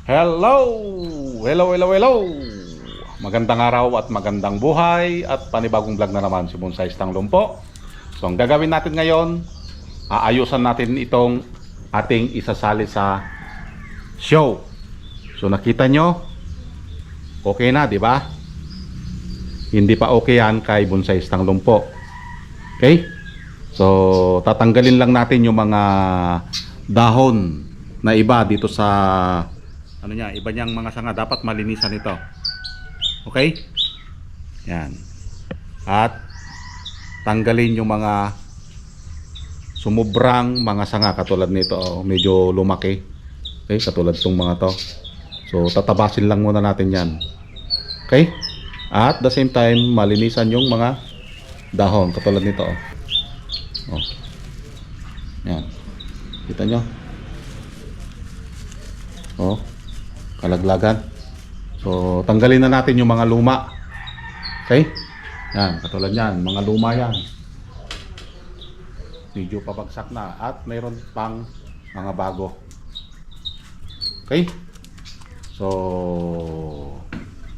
Hello! Hello, hello, hello! Magandang araw at magandang buhay at panibagong vlog na naman si Bonsai Stang Lumpo. So ang gagawin natin ngayon, aayusan natin itong ating isasali sa show. So nakita nyo, okay na, di ba? Hindi pa okay yan kay Bonsai Stang Lumpo. Okay? So tatanggalin lang natin yung mga dahon na iba dito sa iba niyang mga sanga, dapat malinisan ito. Okay? Yan. At tanggalin yung mga sumubrang mga sanga katulad nito, medyo lumaki. Okay, katulad tong mga to. So tatabasin lang muna natin 'yan. Okay? At the same time, malinisan yung mga dahon katulad nito. Oh. Yan. Kita nyo? Oh. Kalaglagan. So tanggalin na natin yung mga luma. Okay? Yan, katulad yan, mga luma yan. Medyo pabagsak na at mayroon pang mga bago. Okay? So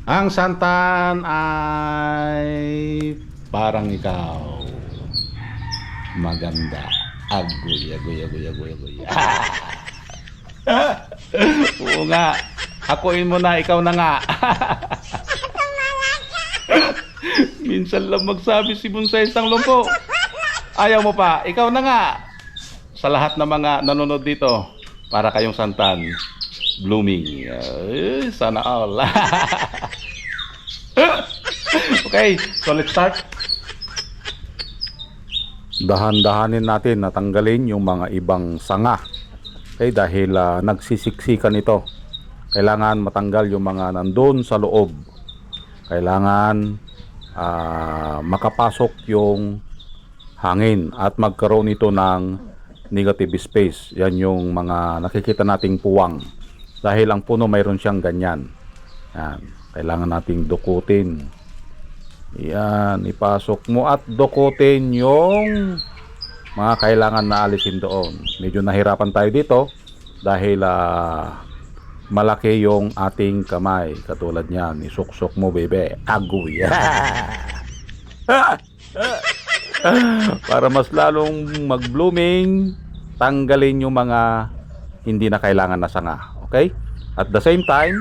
ang santan ay parang ikaw. Maganda. Agoy, agoy, agoy, agoy, agoy. Oo nga. Akuin mo na, ikaw na nga. Minsan lang magsabi si Bonsai Stang Lumpo. Ayaw mo pa, ikaw na nga. Sa lahat ng mga nanonood dito, para kayong santan, blooming. Sana all. Okay, so let's start. Dahan-dahanin natin natanggalin yung mga ibang sanga. Okay, dahil nagsisiksikan ito. Kailangan matanggal yung mga nandun sa loob. Kailangan makapasok yung hangin at magkaroon ito ng negative space. Yan yung mga nakikita nating puwang. Dahil ang puno mayroon siyang ganyan. Yan. Kailangan nating dukutin. Yan, ipasok mo at dukutin yung mga kailangan na alisin doon. Medyo nahirapan tayo dito dahil malaki yung ating kamay. Katulad niyan, isuksok mo bebe. Agoy. Para mas lalong mag-blooming, tanggalin yung mga hindi na kailangan na sanga. Okay? At the same time,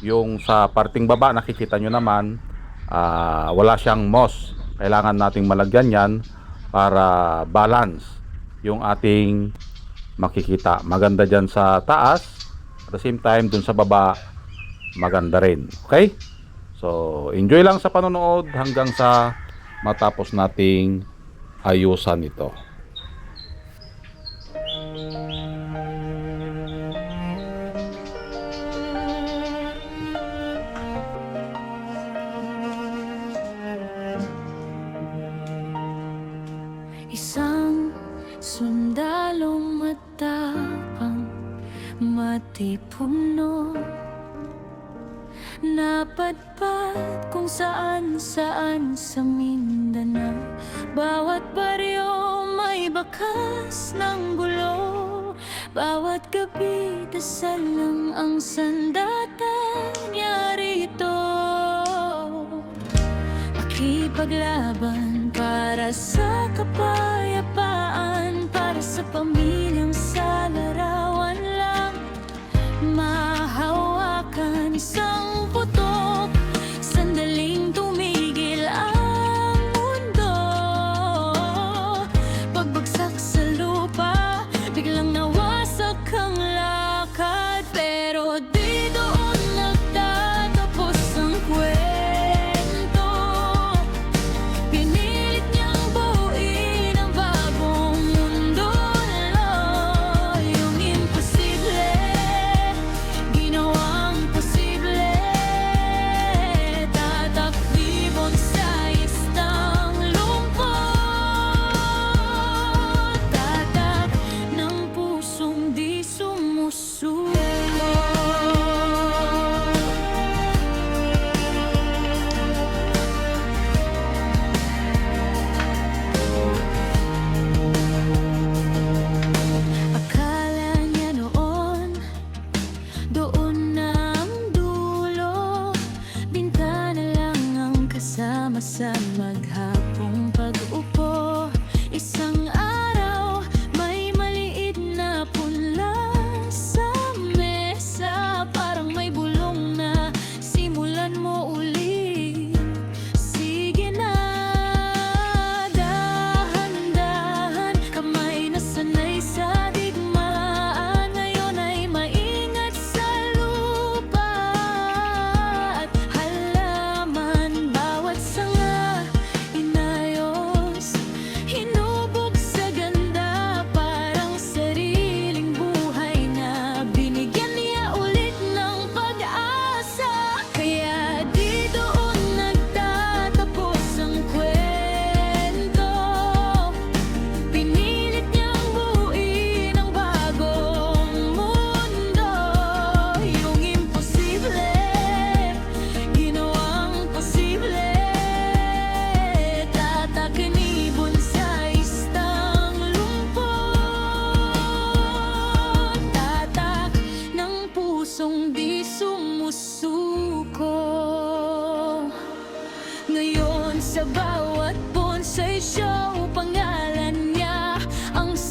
yung sa parting baba, nakikita nyo naman, wala siyang moss. Kailangan nating malagyan yan para balance yung ating makikita. Maganda dyan sa taas. At the same time, dun sa baba, maganda rin. Okay? So, enjoy lang sa panonood hanggang sa matapos nating ayusan ito. Isang sundalong matapang, matipuno, napadpad kung saan-saan sa Mindanao. Bawat baryo may bakas ng gulo, bawat gabi dasal lang ang sandata niya rito. Makipaglaban para sa kapayapaan, para sa pamilyang sa larawan lang mahawakan. Isang putok, sandaling tumigil ang mundo. Pagbagsak sa lupa, biglang nawasak ang lakad. Pero di doon nagtatapos ang kwento. Pinilit niyang buuin ang bagong mundo.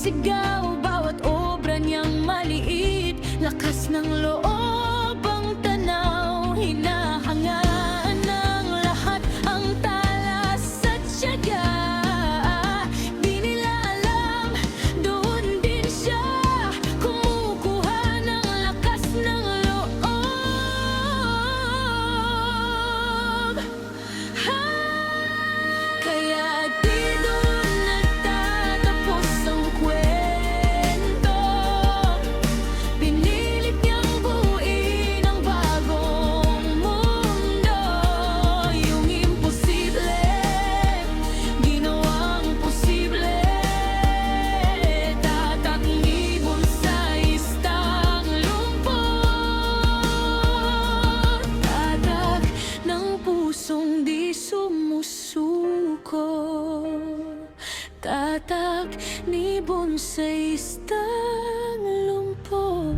sigaw, bawat obra niyang maliit. Lakas ng loob ang tanaw, hinahangaan ng lahat ang talas at tiyaga. Di nila alam, doon din siya kumukuha ng lakas ng loob. Kaya di doon nagtatapos ang kwento. Pinilit niyang buuin ang bagong mundo. Yung imposible, ginawang posible. Tatak ibon sa istang lumpur. Tatak ng pusong di sumusuko. Tatak nibon sa istang lumpur.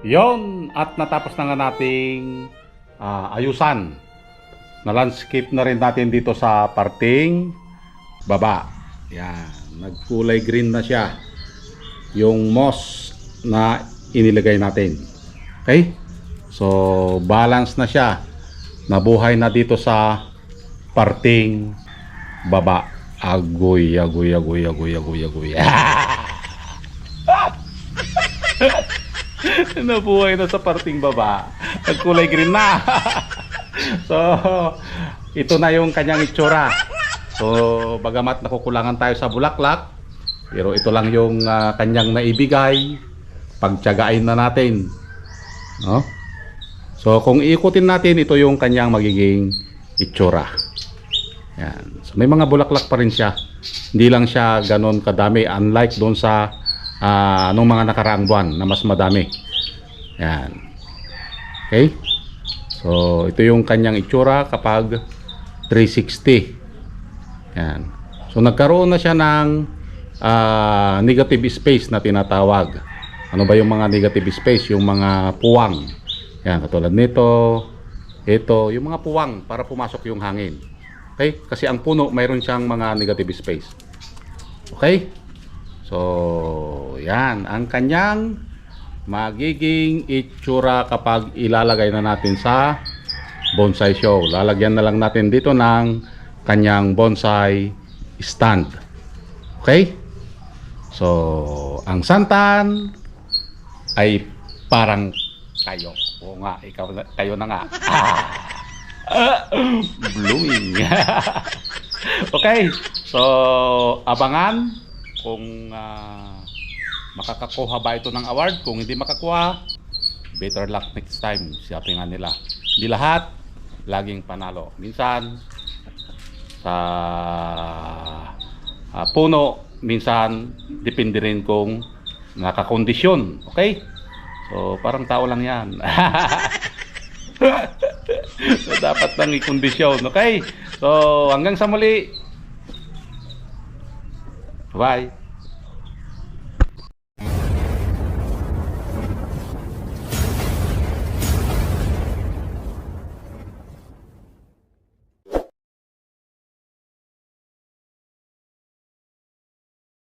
Yon, at natapos na nga nating ayusan. Na landscape na rin natin dito sa parting baba. Yan, nagkulay green na siya. Yung moss na inilagay natin. Okay? So, balance na siya. Nabuhay na dito sa parting baba. Agoy, agoy, agoy, agoy, agoy, agoy. Nabuhay na sa parting baba. Nagkulay green na. So, ito na yung kanyang itsura. So, bagamat nakukulangan tayo sa bulaklak, pero ito lang yung kanyang naibigay. Pagtiyagain na natin. No? So, kung iikutin natin, ito yung kanyang magiging itsura. Yan. So, may mga bulaklak pa rin siya. Hindi lang siya ganon kadami. Unlike doon sa nung mga nakaraang buwan na mas madami. Yan. Okay? So, ito yung kanyang itsura kapag 360. Yan. So, nagkaroon na siya ng negative space na tinatawag. Ano ba yung mga negative space? Yung mga puwang. Yan, katulad nito, ito, yung mga puwang para pumasok yung hangin. Okay? Kasi ang puno, mayroon siyang mga negative space. Okay? So, yan. Ang kanyang magiging itsura kapag ilalagay na natin sa bonsai show. Lalagyan na lang natin dito ng kanyang bonsai stand. Okay? So, ang santan ay parang kayo. Oo nga, kayo na nga. Blooming. Okay. So, abangan kung makakakuha ba ito ng award. Kung hindi makakuha, better luck next time. Sabi nga nila, hindi lahat laging panalo. Minsan sa puno, minsan depende rin kung nakakondisyon. Okay? So, parang tao lang yan. So, dapat nang ikondisyon. Okay? So, hanggang sa muli. Bye.